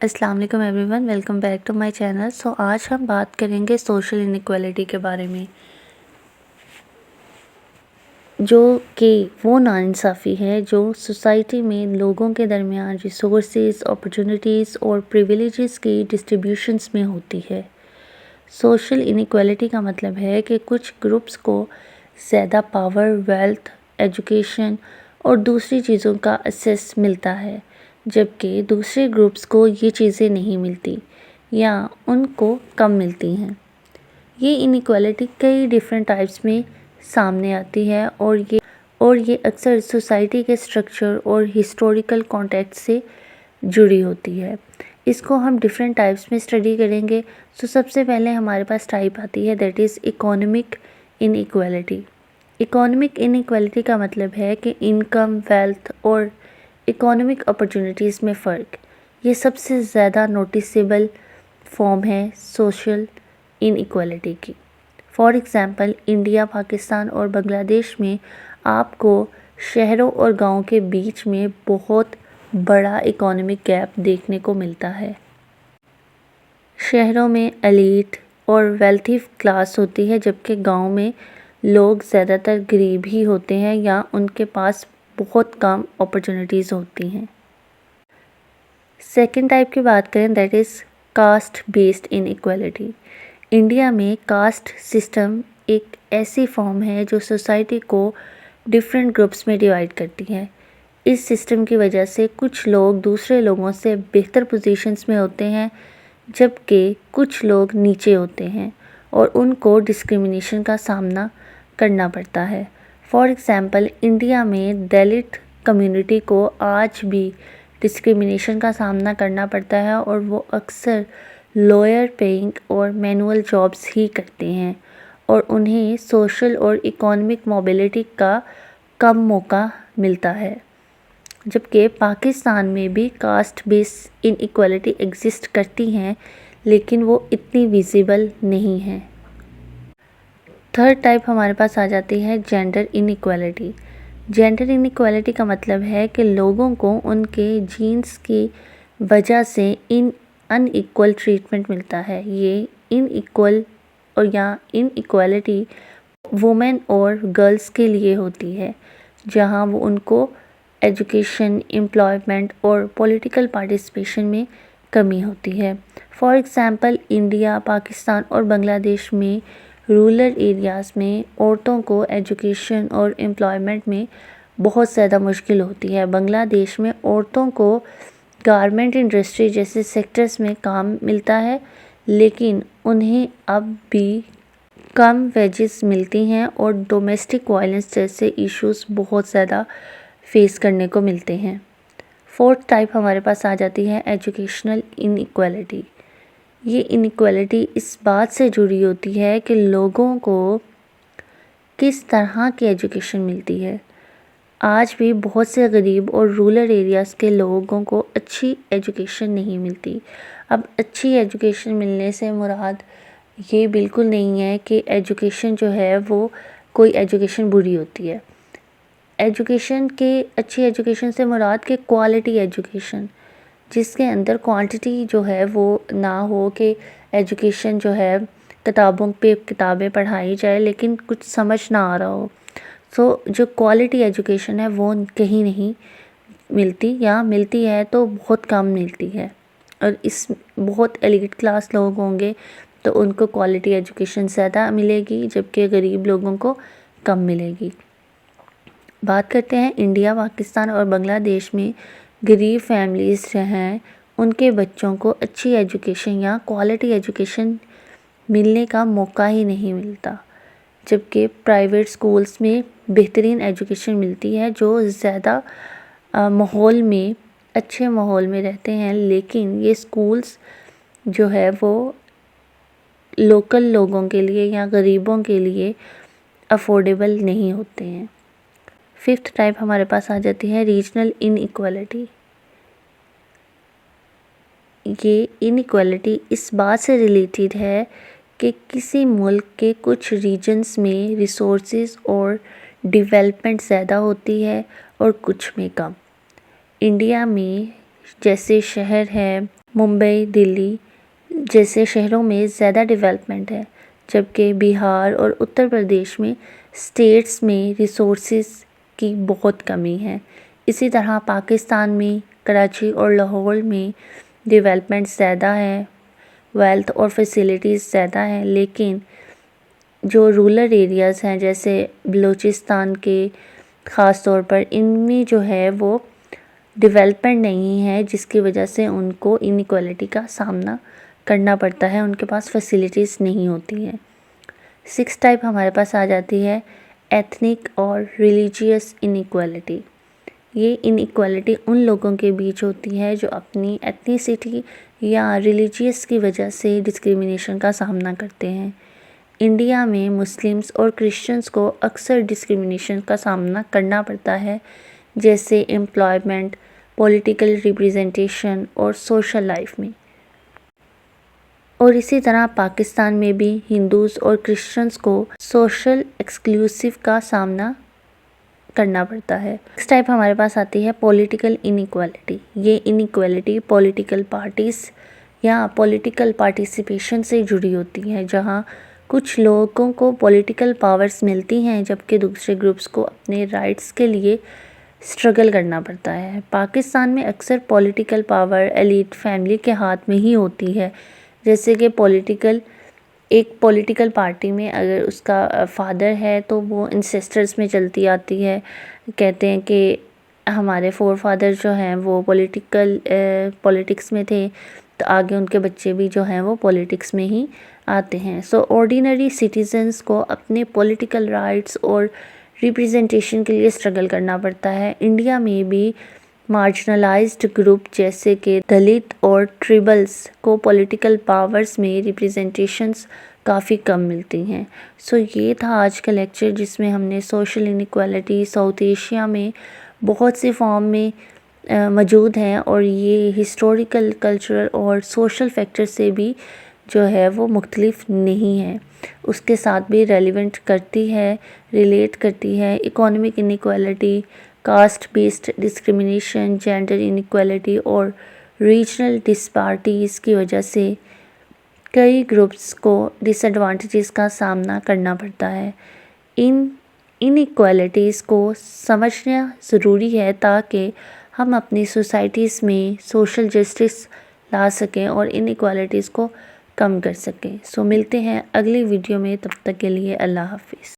अस्सलाम वालेकुम everyone, welcome back to my channel. आज हम बात करेंगे सोशल इनइक्वालिटी के बारे में, जो कि वो नाइंसाफ़ी है जो सोसाइटी में लोगों के दरमियान रिसोर्सेज, अपॉर्चुनिटीज़ और प्रिविलेजेस की डिस्ट्रीब्यूशंस में होती है। सोशल इनइक्वालिटी का मतलब है कि कुछ ग्रुप्स को ज़्यादा पावर, वेल्थ, एजुकेशन और दूसरी चीज़ों का एक्सेस मिलता है, जबकि दूसरे ग्रुप्स को ये चीज़ें नहीं मिलती या उनको कम मिलती हैं। ये इनइक्वालिटी कई डिफरेंट टाइप्स में सामने आती है और ये अक्सर सोसाइटी के स्ट्रक्चर और हिस्टोरिकल कॉन्टेक्स्ट से जुड़ी होती है। इसको हम डिफरेंट टाइप्स में स्टडी करेंगे। सबसे पहले हमारे पास टाइप आती है, that is economic inequality. Economic inequality का मतलब है कि इनकम, वेल्थ और इकोनॉमिक अपॉर्चुनिटीज़ में फ़र्क। ये सबसे ज़्यादा नोटिसेबल फॉर्म है सोशल इनइक्वालिटी की। फॉर एग्ज़ाम्पल, इंडिया, पाकिस्तान और बांग्लादेश में आपको शहरों और गाँव के बीच में बहुत बड़ा इकोनॉमिक गैप देखने को मिलता है। शहरों में एलीट और वेल्थी क्लास होती है, जबकि गांव में लोग ज़्यादातर गरीब ही होते हैं या उनके पास बहुत कम अपॉर्चुनिटीज़ होती हैं। सेकंड टाइप की बात करें, that is caste based inequality. India में कास्ट सिस्टम एक ऐसी फॉर्म है जो सोसाइटी को डिफरेंट ग्रुप्स में डिवाइड करती है। इस सिस्टम की वजह से कुछ लोग दूसरे लोगों से बेहतर पोजीशंस में होते हैं, जबकि कुछ लोग नीचे होते हैं और उनको डिस्क्रिमिनेशन का सामना करना पड़ता है। फॉर एग्ज़ाम्पल, इंडिया में दलित कम्युनिटी को आज भी डिस्क्रिमिनेशन का सामना करना पड़ता है और वो अक्सर लोअर पेइंग और मैनुअल जॉब्स ही करते हैं और उन्हें सोशल और इकोनॉमिक मोबिलिटी का कम मौका मिलता है। जबकि पाकिस्तान में भी कास्ट बेस्ड इनइक्वालिटी एग्जिस्ट करती हैं, लेकिन वो इतनी विजिबल नहीं है। थर्ड टाइप हमारे पास आ जाती है जेंडर इनइक्वालिटी। जेंडर इनइक्वालिटी का मतलब है कि लोगों को उनके जीन्स की वजह से अनइक्वल ट्रीटमेंट मिलता है। ये इनइक्वालिटी वुमेन और गर्ल्स के लिए होती है, जहां वो उनको एजुकेशन, एम्प्लॉयमेंट और पॉलिटिकल पार्टिसिपेशन में कमी होती है। फॉर एग्ज़ाम्पल, इंडिया, पाकिस्तान और बांग्लादेश में रूरल एरियाज़ में औरतों को एजुकेशन और एम्प्लॉयमेंट में बहुत ज़्यादा मुश्किल होती है। बांग्लादेश में औरतों को गारमेंट इंडस्ट्री जैसे सेक्टर्स में काम मिलता है, लेकिन उन्हें अब भी कम वेजेस मिलती हैं और डोमेस्टिक वायलेंस जैसे इश्यूज़ बहुत ज़्यादा फेस करने को मिलते हैं। फोर्थ टाइप हमारे पास आ जाती है एजुकेशनल इनइक्वालिटी। ये इनइक्वालिटी इस बात से जुड़ी होती है कि लोगों को किस तरह की एजुकेशन मिलती है। आज भी बहुत से गरीब और रूरल एरियाज़ के लोगों को अच्छी एजुकेशन नहीं मिलती। अब अच्छी एजुकेशन मिलने से मुराद ये बिल्कुल नहीं है कि एजुकेशन जो है वो कोई एजुकेशन बुरी होती है। अच्छी एजुकेशन से मुराद के क्वालिटी एजुकेशन, जिसके अंदर क्वांटिटी जो है वो ना हो कि एजुकेशन जो है किताबों पे किताबें पढ़ाई जाए लेकिन कुछ समझ ना आ रहा हो। जो क्वालिटी एजुकेशन है वो कहीं नहीं मिलती, या मिलती है तो बहुत कम मिलती है। और इस बहुत एलिट क्लास लोग होंगे तो उनको क्वालिटी एजुकेशन ज़्यादा मिलेगी, जबकि गरीब लोगों को कम मिलेगी। बात करते हैं इंडिया, पाकिस्तान और बांग्लादेश में गरीब फैमिलीज़ जो हैं उनके बच्चों को अच्छी एजुकेशन या क्वालिटी एजुकेशन मिलने का मौका ही नहीं मिलता, जबकि प्राइवेट स्कूल्स में बेहतरीन एजुकेशन मिलती है जो ज़्यादा अच्छे माहौल में रहते हैं। लेकिन ये स्कूल्स जो है वो लोकल लोगों के लिए या गरीबों के लिए अफोर्डेबल नहीं होते हैं। फिफ्थ टाइप हमारे पास आ जाती है रीजनल इनइक्वालिटी। ये इनइक्वालिटी इस बात से रिलेटेड है कि किसी मुल्क के कुछ रीजन्स में रिसोर्सेज और डेवलपमेंट ज़्यादा होती है और कुछ में कम। इंडिया में जैसे शहर है ممبئی، دلی جیسے شہروں میں زیادہ ڈیولپمنٹ ہے، جبکہ بہار اور اتر پردیش میں اسٹیٹس میں ریسورسز کی بہت کمی ہے۔ اسی طرح پاکستان میں کراچی اور لاہور میں ڈیولپمنٹ زیادہ ہے، ویلتھ اور فیسلٹیز زیادہ ہیں، لیکن جو رورل ایریاز ہیں جیسے بلوچستان کے خاص طور پر، ان میں جو ہے وہ ڈیولپمنٹ نہیں ہے، جس کی وجہ سے ان کو انیکوالٹی کا سامنا کرنا پڑتا ہے، ان کے پاس فیسلٹیز نہیں ہوتی ہیں۔ 6 ٹائپ ہمارے پاس آ جاتی ہے ایتھنک اور ریلیجیس انیکوالٹی۔ یہ انیکوالٹی ان لوگوں کے بیچ ہوتی ہے جو اپنی ایتھنیسٹی یا ریلیجیس کی وجہ سے ڈسکریمنیشن کا سامنا کرتے ہیں۔ انڈیا میں مسلمز اور کرسچنز کو اکثر ڈسکریمنیشن کا سامنا کرنا پڑتا ہے، جیسے امپلائمنٹ، پولیٹیکل ریپریزنٹیشن اور سوشل لائف میں۔ اور اسی طرح پاکستان میں بھی ہندوز اور کرسچنز کو سوشل ایکسکلوسیو کا سامنا کرنا پڑتا ہے۔ نیکسٹ ٹائپ ہمارے پاس آتی ہے پولیٹیکل انیکوالٹی۔ یہ انیکوالٹی پولیٹیکل پارٹیز یا پولیٹیکل پارٹیسپیشن سے جڑی ہوتی ہے، جہاں کچھ لوگوں کو پولیٹیکل پاورز ملتی ہیں جبکہ دوسرے گروپس کو اپنے رائٹس کے لیے اسٹرگل کرنا پڑتا ہے۔ پاکستان میں اکثر پولیٹیکل پاور ایلیٹ فیملی کے ہاتھ میں ہی ہوتی ہے، جیسے کہ ایک پولیٹیکل پارٹی میں اگر اس کا فادر ہے تو وہ انسیسٹرز میں چلتی آتی ہے۔ کہتے ہیں کہ ہمارے فور فادر جو ہیں وہ پولیٹکس میں تھے، تو آگے ان کے بچے بھی جو ہیں وہ پولیٹکس میں ہی آتے ہیں۔ سو آرڈینری سٹیزنز کو اپنے پولیٹیکل رائٹس اور ریپریزنٹیشن کے لیے اسٹرگل کرنا پڑتا ہے۔ انڈیا میں بھی مارجنلائزڈ گروپ جیسے کہ دلت اور ٹرائبلز کو پولیٹیکل پاورز میں ریپریزنٹیشنز کافی کم ملتی ہیں۔ سو یہ تھا آج کا لیکچر، جس میں ہم نے سوشل انیکوالٹی ساؤتھ ایشیا میں بہت سی فارم میں موجود ہیں، اور یہ ہسٹوریکل، کلچرل اور سوشل فیکٹر سے بھی جو ہے وہ مختلف نہیں ہے، اس کے ساتھ بھی ریلیونٹ کرتی ہے، ریلیٹ کرتی ہے۔ Economic inequality, caste based discrimination, gender inequality اور ریجنل ڈسپارٹیز کی وجہ سے کئی گروپس کو ڈس ایڈوانٹیجز کا سامنا کرنا پڑتا ہے۔ ان انیکوالٹیز کو سمجھنا ضروری ہے تاکہ ہم اپنی سوسائٹیز میں سوشل جسٹس لا سکیں اور انیکوالٹیز کو کم کر سکیں۔ سو ملتے ہیں اگلی ویڈیو میں، تب تک کے لیے اللہ حافظ۔